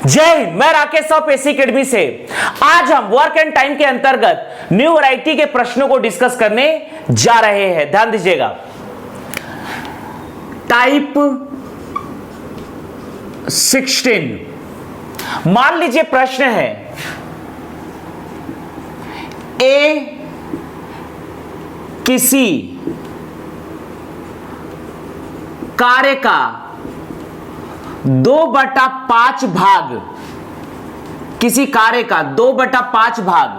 जय हिंद, मैं राकेश साहब एसी अकेडमी से। आज हम वर्क एंड टाइम के अंतर्गत न्यू वैरायटी के प्रश्नों को डिस्कस करने जा रहे हैं। ध्यान दीजिएगा। टाइप 16, मान लीजिए प्रश्न है ए किसी कार्य का 2/5 भाग, किसी कार्य का 2/5 भाग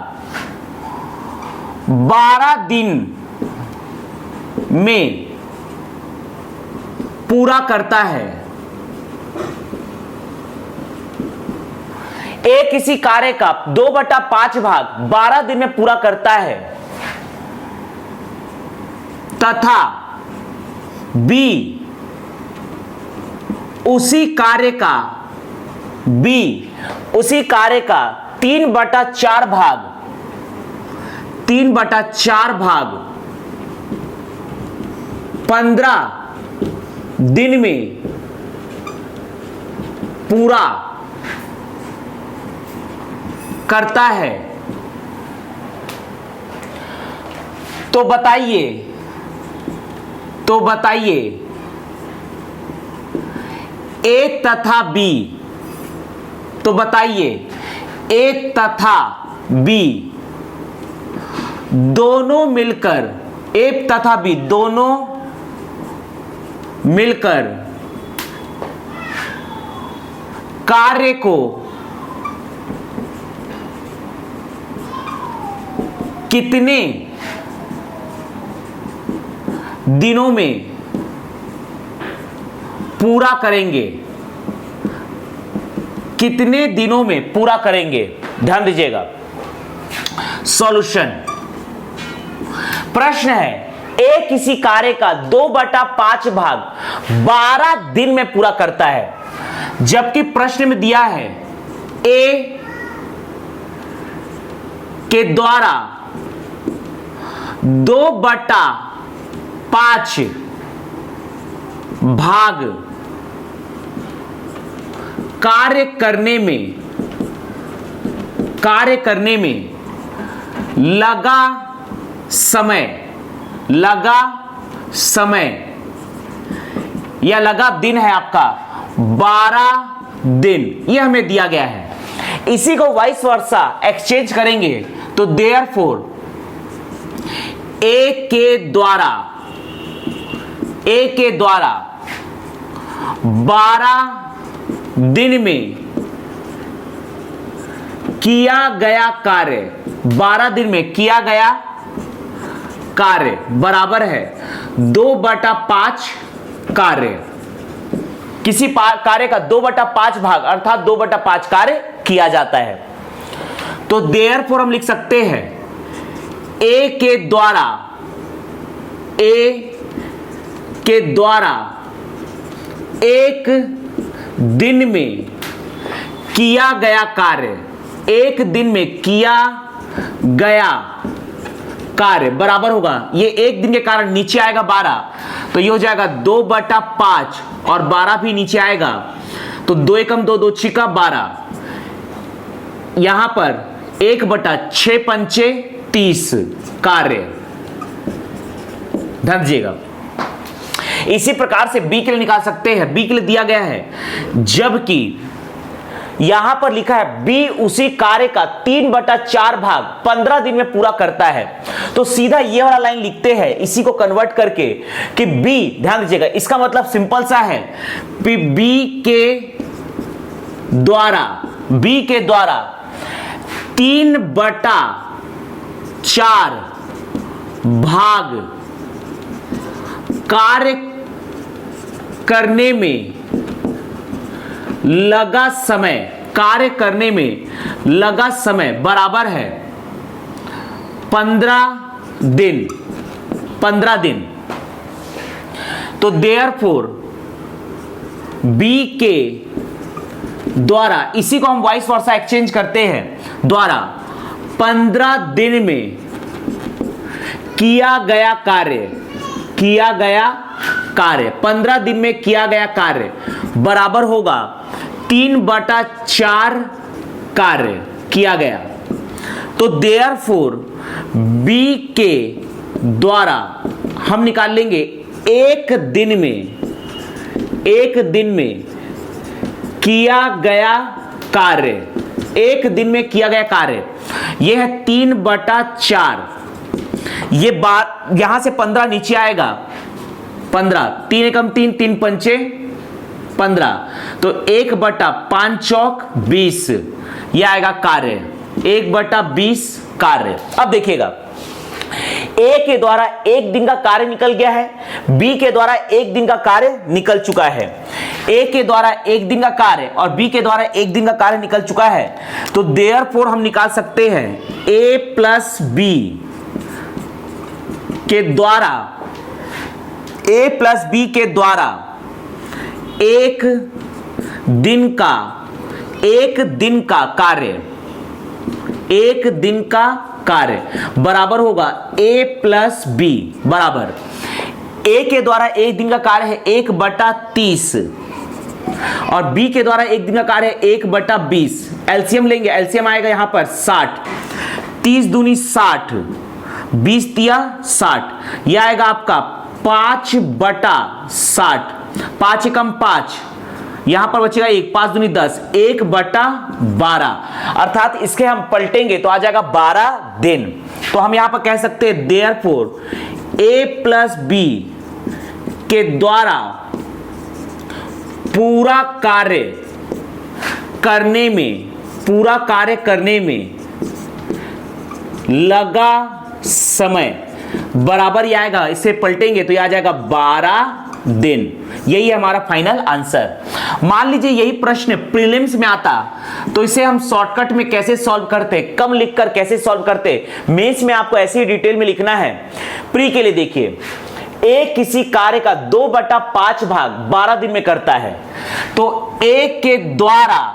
12 दिन में पूरा करता है। ए किसी कार्य का 2/5 भाग 12 दिन में पूरा करता है तथा बी उसी कार्य का 3/4 भाग 15 दिन में पूरा करता है, तो बताइए ए तथा बी, तो बताइए ए तथा बी दोनों मिलकर, ए तथा बी दोनों मिलकर कार्य को कितने दिनों में पूरा करेंगे, कितने दिनों में पूरा करेंगे। ध्यान दीजिएगा। सॉल्यूशन, प्रश्न है ए किसी कार्य का 2/5 भाग 12 दिन में पूरा करता है, जबकि प्रश्न में दिया है ए के द्वारा 2/5 भाग कार्य करने में लगा समय या लगा दिन है आपका 12 दिन, यह हमें दिया गया है। इसी को वाइस वर्सा एक्सचेंज करेंगे तो देयरफॉर ए के द्वारा 12 दिन में किया गया कार्य, 12 दिन में किया गया कार्य बराबर है 2/5 कार्य। किसी कार्य का 2/5 भाग अर्थात 2/5 कार्य किया जाता है। तो देयरफॉर हम लिख सकते हैं ए के द्वारा एक दिन में किया गया कार्य, एक दिन में किया गया कार्य बराबर होगा, ये एक दिन के कारण नीचे आएगा 12, तो ये हो जाएगा 2/5 और 12 भी नीचे आएगा, तो 2 एकम 2, 2 छिका 12, यहां पर 1/6 पंचे 30 कार्य। ध्यान दीजिएगा। इसी प्रकार से बी के लिए निकाल सकते हैं। बी के लिए दिया गया है, जबकि यहां पर लिखा है बी उसी कार्य का 3/4 भाग 15 दिन में पूरा करता है, तो सीधा ये वाला लाइन लिखते हैं इसी को कन्वर्ट करके कि बी, ध्यान दीजिएगा, इसका मतलब सिंपल सा है कि बी के द्वारा 3/4 भाग कार्य करने में लगा समय बराबर है 15 दिन। तो देयरफॉर बी के द्वारा, इसी को हम वाइस वर्सा एक्सचेंज करते हैं, द्वारा 15 दिन में किया गया कार्य 15 दिन में किया गया कार्य बराबर होगा 3/4 कार्य किया गया। तो देयरफॉर बी के द्वारा हम निकाल लेंगे एक दिन में किया गया कार्य, एक दिन में किया गया कार्य यह है 3/4। ये बात यहां से 15 नीचे आएगा, 15, 3 एकम 3, 3 पंचे 15, तो 1/5 चौक 20 यह आएगा कार्य, 1/20 कार्य। अब देखिएगा, ए के द्वारा एक दिन का कार्य निकल गया है, बी के द्वारा एक दिन का कार्य निकल चुका है। ए के द्वारा एक दिन का कार्य और बी के द्वारा एक दिन का कार्य निकल चुका है, तो देयरफॉर हम निकाल सकते हैं ए प्लस बी के द्वारा, ए प्लस बी के द्वारा एक दिन का कार्य बराबर होगा ए प्लस बी बराबर, ए के द्वारा एक दिन का कार्य है 1/30 और बी के द्वारा एक दिन का कार्य है 1/20। एलसीएम लेंगे, एलसीएम आएगा यहां पर 60, 30 दूनी 60, 20 तिया 60, यह आएगा आपका 5/60, 5 एकम 5, यहां पर बचेगा 1, 5 दूनी 10, 1/12, अर्थात इसके हम पलटेंगे तो आ जाएगा 12 दिन। तो हम यहां पर कह सकते हैं देयरफॉर ए प्लस बी के द्वारा पूरा कार्य करने में लगा समय बराबर ही आएगा, इसे पलटेंगे तो यह आ जाएगा 12 दिन। यही है हमारा फाइनल आंसर। मान लीजिए यही प्रश्न प्रीलिम्स में आता तो इसे हम शॉर्टकट में कैसे सॉल्व करते, कम लिखकर कैसे सॉल्व करते, मेंस में आपको ऐसे ही डिटेल में लिखना है। प्री के लिए देखिए, ए किसी कार्य का 2/5 भाग 12 दिन में करता है, तो ए के द्वारा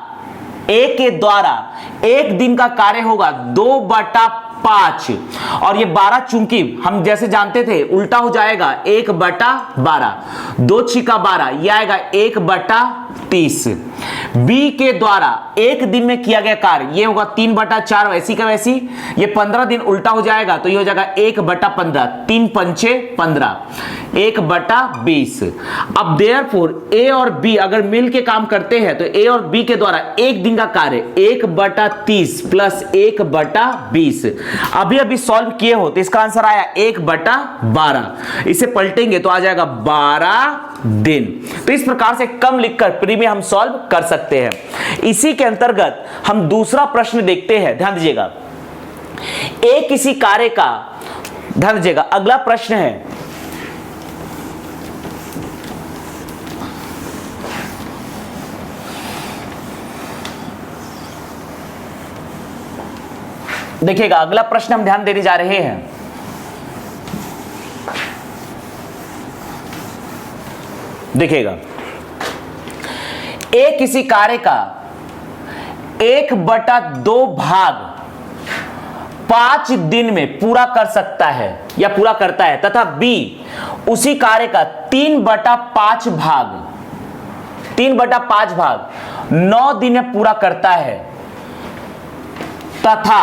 एक दिन का कार्य होगा 2/5 और ये 12 चूंकि हम जैसे जानते थे उल्टा हो जाएगा 1/12, 2 छिका 12, यह आएगा 1/30। बी के द्वारा एक दिन में किया गया कार्य ये होगा 3/4, वैसी का वैसी, ये 15 दिन उल्टा हो जाएगा तो ये हो जाएगा 1/15, 3 पंचे 15, 1/20। अब देयरफॉर ए और बी अगर मिल के काम करते हैं तो ए और बी के द्वारा एक दिन का कार्य 1/30 प्लस 1/20, अभी सॉल्व किए हो तो इसका आंसर आया 1/12। इसे पलटेंगे तो आ जाएगा 12 दिन। तो इस प्रकार से कम लिखकर प्री में हम सॉल्व कर सकते हैं। इसी के अंतर्गत हम दूसरा प्रश्न देखते हैं, ध्यान दीजिएगा। ए किसी कार्य का, ध्यान दीजिएगा, अगला प्रश्न है देखिएगा, अगला प्रश्न हम ध्यान देने जा रहे हैं। देखिएगा, ए किसी कार्य का 1/2 भाग 5 दिन में पूरा कर सकता है या पूरा करता है, तथा बी उसी कार्य का 3/5 भाग 9 दिन में पूरा करता है, तथा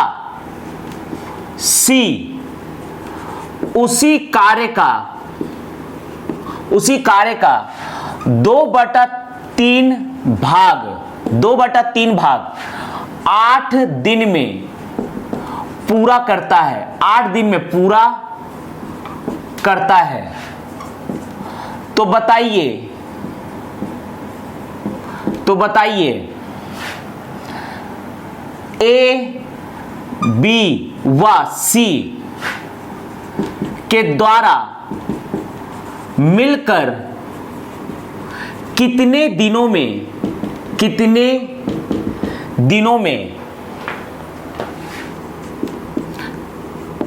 सी उसी कार्य का 2/3 भाग 8 दिन में पूरा करता है, 8 दिन में पूरा करता है। तो बताइए ए बी व सी के द्वारा मिलकर कितने दिनों में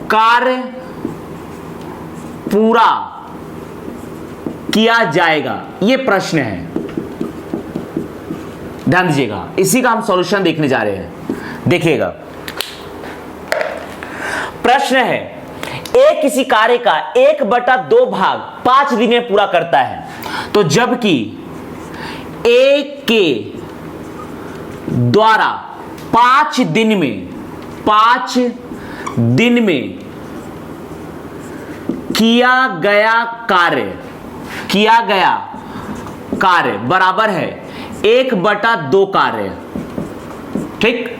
कार्य पूरा किया जाएगा, यह प्रश्न है। ध्यान दीजिएगा, इसी का हम सॉल्यूशन देखने जा रहे हैं। देखिएगा, प्रश्न है ए किसी कार्य का 1/2 भाग 5 दिन में पूरा करता है, तो जबकि ए के द्वारा 5 दिन में किया गया कार्य बराबर है 1/2 कार्य। ठीक,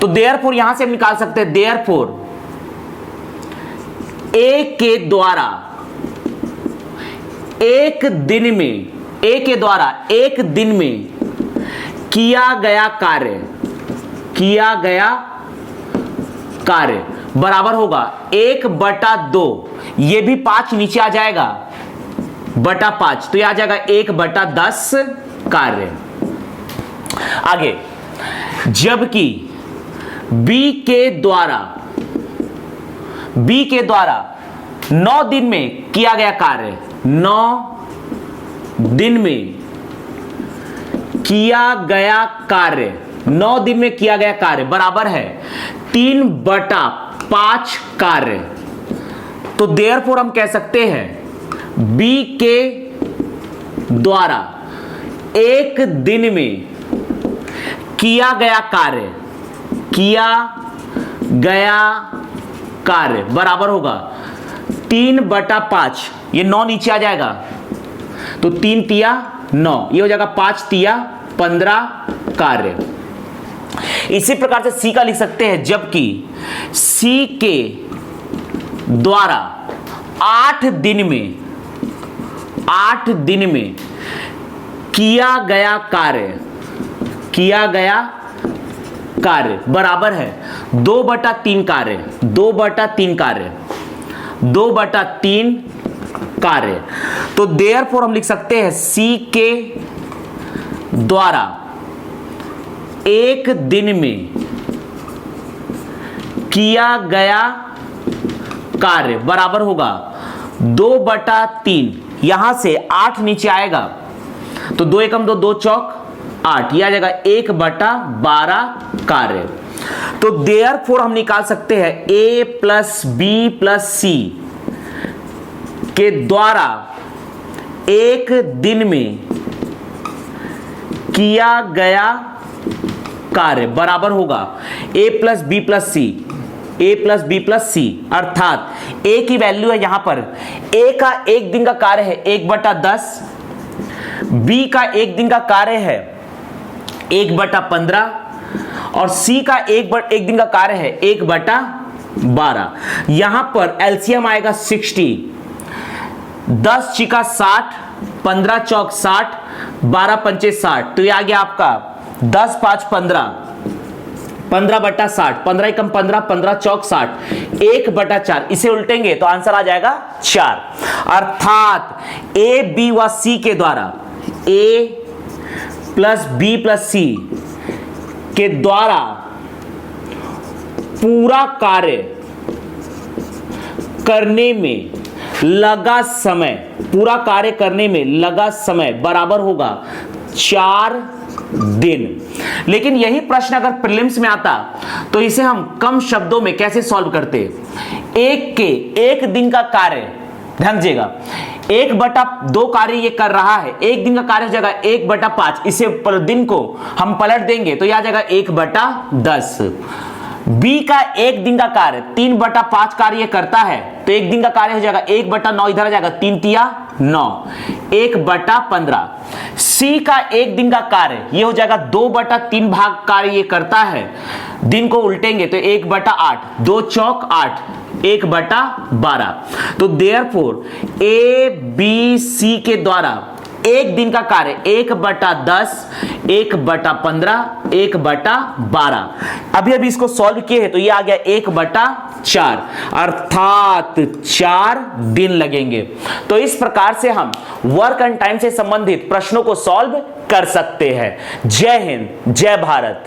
तो देयरफॉर यहां से हम निकाल सकते हैं, देयरफॉर ए के द्वारा एक दिन में किया गया कार्य बराबर होगा 1/2, ये भी 5 नीचे आ जाएगा बटा 5, तो यह आ जाएगा 1/10 कार्य। आगे, जबकि बी के द्वारा 9 दिन में किया गया कार्य, 9 दिन में किया गया कार्य बराबर है 3/5 कार्य। तो देयरफॉर हम कह सकते हैं बी के द्वारा एक दिन में किया गया कार्य बराबर होगा 3/5, ये 9 नीचे आ जाएगा, तो 3 तिया 9, ये हो जाएगा 5 तिया 15 कार्य। इसी प्रकार से सी का लिख सकते हैं, जबकि सी के द्वारा 8 दिन में किया गया कार्य बराबर है 2/3 कार्य। तो देयरफॉर हम लिख सकते हैं सी के द्वारा एक दिन में किया गया कार्य बराबर होगा 2/3, यहां से 8 नीचे आएगा, तो 2 एकम 2, 2 चौक 8, यह आ जाएगा 1/12 कार्य। तो देयरफॉर हम निकाल सकते हैं a प्लस बी प्लस सी के द्वारा एक दिन में किया गया कार्य बराबर होगा a प्लस बी प्लस सी, अर्थात a की वैल्यू है यहां पर, a का एक दिन का कार्य है 1/10, b का एक दिन का कार्य है 1/15 और c का एक दिन का कार्य है 1/12। यहां पर एलसीएम आएगा 60, 10 छिका 60, 15 चौक 60, 12 पंचे 60, तो ये आ गया आपका 10 5 15, 15/60, 15 एकम 15, 15 चौक 60, 1/4, इसे उल्टेंगे तो आंसर आ जाएगा 4। अर्थात ए बी व सी के द्वारा a प्लस बी प्लस सी के द्वारा पूरा कार्य करने में लगा समय बराबर होगा 4 दिन। लेकिन यही प्रश्न अगर प्रीलिम्स में आता तो इसे हम कम शब्दों में कैसे सॉल्व करते? एक दिन का कार्य, ध्यान दीजिएगा, 1/2 कार्य ये कर रहा है, एक दिन का कार्य हो जाएगा 1/5, इसे दिन को हम पलट देंगे तो यह आ जाएगा 1/10। बी का एक दिन का कार्य 3/5 कार्य करता है, तो एक दिन का कार्य हो जाएगा 1/9, इधर आ जाएगा 3 तिया 9, 1/15। सी का एक दिन का कार्य ये हो जाएगा 2/3 भाग कार्य ये करता है, दिन को उल्टेंगे तो 1/8, 2 चौक 8, 1/12। तो देयरफॉर ए बी सी के द्वारा एक दिन का कार्य 1/10, 1/15, 1/12। अभी इसको सॉल्व किए हैं तो ये आ गया 1/4, अर्थात 4 दिन लगेंगे। तो इस प्रकार से हम वर्क एंड टाइम से संबंधित प्रश्नों को सॉल्व कर सकते हैं। जय हिंद, जय भारत।